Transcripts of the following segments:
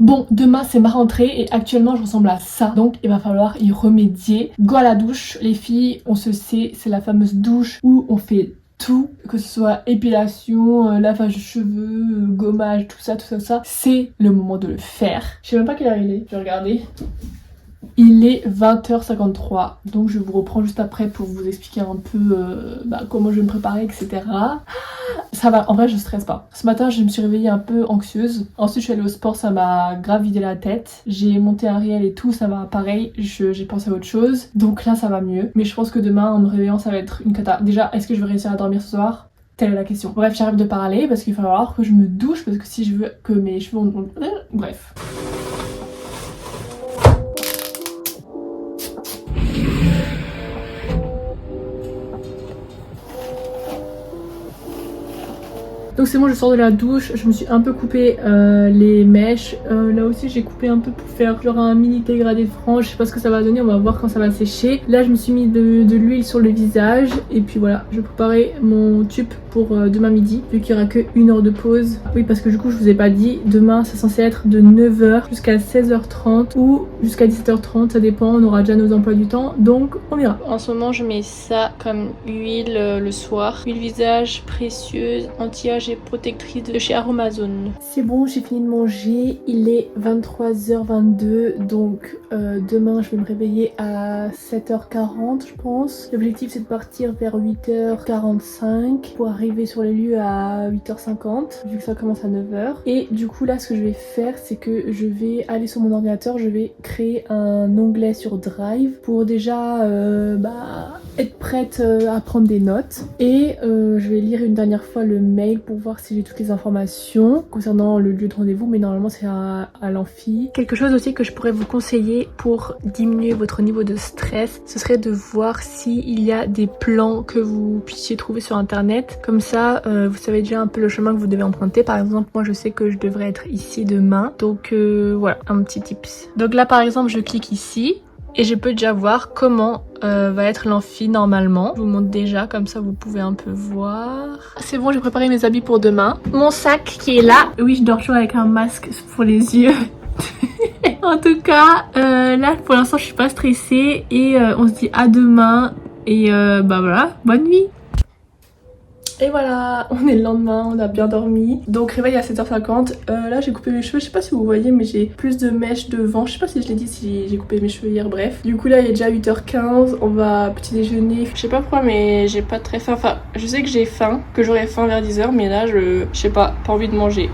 Bon, demain c'est ma rentrée et actuellement je ressemble à ça, donc il va falloir y remédier. Go à la douche, les filles, on se sait, c'est la fameuse douche où on fait tout, que ce soit épilation, lavage de cheveux, gommage, tout ça, c'est le moment de le faire. Je sais même pas quelle heure il est, je vais regarder. Il est 20h53, donc je vous reprends juste après pour vous expliquer un peu comment je vais me préparer, etc. Ça va, en vrai je stresse pas. Ce matin je me suis réveillée un peu anxieuse. Ensuite je suis allée au sport, ça m'a grave vidé la tête. J'ai monté un réel et tout, ça va pareil, j'ai pensé à autre chose. Donc là ça va mieux. Mais je pense que demain en me réveillant ça va être une cata. Déjà, est-ce que je vais réussir à dormir ce soir? Telle est la question. Bref, j'arrête de parler parce qu'il va falloir que je me douche parce que si je veux que mes cheveux... Bref. Donc c'est bon, je sors de la douche, je me suis un peu coupé les mèches. Là aussi j'ai coupé un peu pour faire genre un mini dégradé de frange. Je sais pas ce que ça va donner, on va voir quand ça va sécher. Là je me suis mis de l'huile sur le visage. Et puis voilà, je vais préparer mon tube pour demain midi, vu qu'il y aura que 1 heure de pause. Oui, parce que du coup je vous ai pas dit, demain c'est censé être de 9h jusqu'à 16h30 ou jusqu'à 17h30, ça dépend, on aura déjà nos emplois du temps, donc on verra. En ce moment je mets ça comme huile le soir. Huile visage précieuse, anti-âge et protectrice de chez Aromazone. C'est bon, j'ai fini de manger, il est 23h22, donc demain je vais me réveiller à 7h40 je pense. L'objectif c'est de partir vers 8h45 pour arriver sur les lieux à 8h50 vu que ça commence à 9h. Et du coup là ce que je vais faire c'est que je vais aller sur mon ordinateur, je vais créer un onglet sur Drive pour déjà être prête à prendre des notes. Et je vais lire une dernière fois le mail pour voir si j'ai toutes les informations concernant le lieu de rendez-vous, mais normalement c'est à l'amphi. Quelque chose aussi que je pourrais vous conseiller pour diminuer votre niveau de stress, ce serait de voir s'il y a des plans que vous puissiez trouver sur internet. Comme ça, vous savez déjà un peu le chemin que vous devez emprunter. Par exemple, moi je sais que je devrais être ici demain. Donc voilà, un petit tips. Donc là par exemple, je clique ici. Et je peux déjà voir comment va être l'amphi normalement. Je vous montre déjà, comme ça vous pouvez un peu voir. C'est bon, j'ai préparé mes habits pour demain. Mon sac qui est là. Oui, je dors toujours avec un masque pour les yeux. En tout cas, là pour l'instant je suis pas stressée. Et on se dit à demain. Et voilà, bonne nuit. Et voilà, on est le lendemain, on a bien dormi. Donc réveil à 7h50. Là j'ai coupé mes cheveux, je sais pas si vous voyez mais j'ai plus de mèches devant. Je sais pas si je l'ai dit si j'ai coupé mes cheveux hier, bref. Du coup là il est déjà 8h15, on va petit déjeuner. Je sais pas pourquoi mais j'ai pas très faim. Enfin je sais que j'ai faim, que j'aurai faim vers 10h mais là je sais pas envie de manger.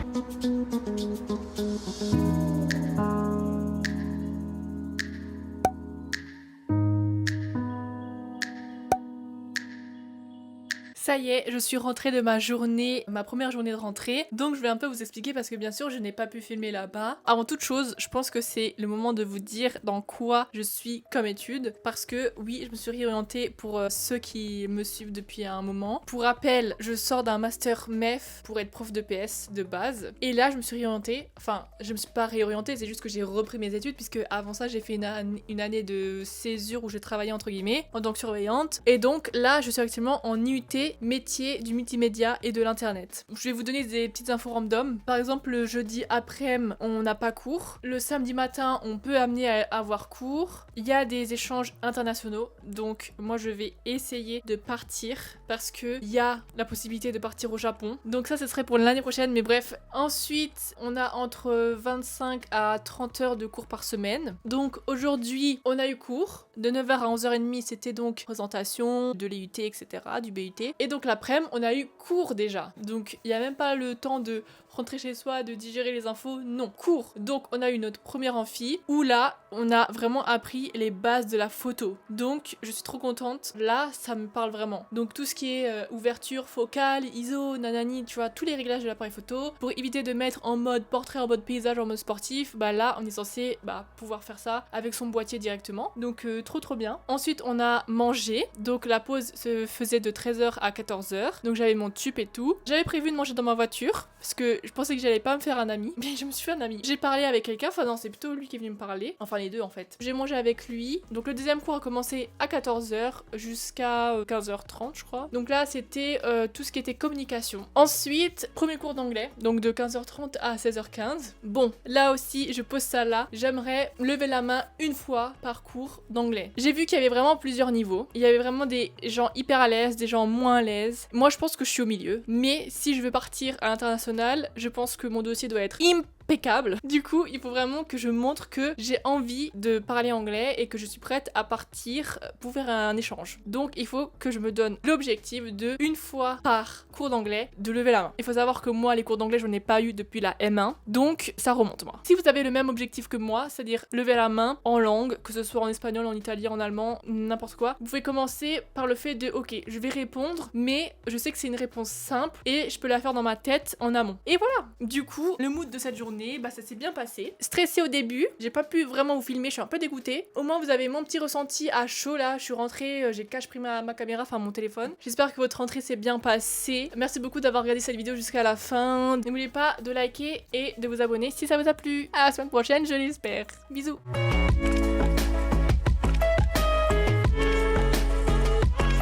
Ça y est, je suis rentrée de ma journée, ma première journée de rentrée. Donc je vais un peu vous expliquer parce que bien sûr je n'ai pas pu filmer là-bas. Avant toute chose, je pense que c'est le moment de vous dire dans quoi je suis comme étude. Parce que oui, je me suis réorientée pour ceux qui me suivent depuis un moment. Pour rappel, je sors d'un master MEF pour être prof de PS de base. Et là je me suis réorientée, enfin je me suis pas réorientée, c'est juste que j'ai repris mes études. Puisque avant ça j'ai fait une année de césure où j'ai travaillé entre guillemets en tant que surveillante. Et donc là je suis actuellement en IUT métier du multimédia et de l'internet. Je vais vous donner des petites infos random. Par exemple, le jeudi après-midi, on n'a pas cours. Le samedi matin, on peut amener à avoir cours. Il y a des échanges internationaux. Donc moi, je vais essayer de partir parce que il y a la possibilité de partir au Japon. Donc ça, ce serait pour l'année prochaine. Mais bref, ensuite, on a entre 25 à 30 heures de cours par semaine. Donc aujourd'hui, on a eu cours. De 9h à 11h30, c'était donc présentation de l'IUT, etc., du BUT. Et donc l'après-midi, on a eu cours déjà. Donc il n'y a même pas le temps de rentrer chez soi, de digérer les infos, non, cours. Donc on a eu notre première amphi où là, on a vraiment appris les bases de la photo. Donc je suis trop contente. Là, ça me parle vraiment. Donc tout ce qui est ouverture focale, ISO, nanani, tu vois, tous les réglages de l'appareil photo. Pour éviter de mettre en mode portrait, en mode paysage, en mode sportif, bah là, on est censé pouvoir faire ça avec son boîtier directement. Donc trop bien. Ensuite, on a mangé. Donc la pause se faisait de 13h à 14h. Donc j'avais mon tube et tout. J'avais prévu de manger dans ma voiture parce que je pensais que j'allais pas me faire un ami, mais je me suis fait un ami. J'ai parlé avec quelqu'un, enfin non, c'est plutôt lui qui est venu me parler, enfin les deux en fait. J'ai mangé avec lui, donc le deuxième cours a commencé à 14h jusqu'à 15h30 je crois. Donc là c'était tout ce qui était communication. Ensuite, premier cours d'anglais, donc de 15h30 à 16h15. Bon, là aussi je pose ça là, j'aimerais lever la main une fois par cours d'anglais. J'ai vu qu'il y avait vraiment plusieurs niveaux, il y avait vraiment des gens hyper à l'aise, des gens moins à l'aise. Moi je pense que je suis au milieu, mais si je veux partir à l'international, je pense que mon dossier doit être impeccable. Du coup, il faut vraiment que je montre que j'ai envie de parler anglais et que je suis prête à partir pour faire un échange. Donc, il faut que je me donne l'objectif de, une fois par cours d'anglais, de lever la main. Il faut savoir que moi, les cours d'anglais, je n'en ai pas eu depuis la M1, donc ça remonte moi. Si vous avez le même objectif que moi, c'est-à-dire lever la main en langue, que ce soit en espagnol, en italien, en allemand, n'importe quoi, vous pouvez commencer par le fait de, ok, je vais répondre, mais je sais que c'est une réponse simple et je peux la faire dans ma tête en amont. Et voilà. Du coup, le mood de cette journée, bah ça s'est bien passé. Stressée au début, j'ai pas pu vraiment vous filmer, je suis un peu dégoûtée. Au moins vous avez mon petit ressenti à chaud là, je suis rentrée, j'ai cache pris ma caméra, enfin mon téléphone. J'espère que votre rentrée s'est bien passée. Merci beaucoup d'avoir regardé cette vidéo jusqu'à la fin. N'oubliez pas de liker et de vous abonner si ça vous a plu. À la semaine prochaine, je l'espère. Bisous.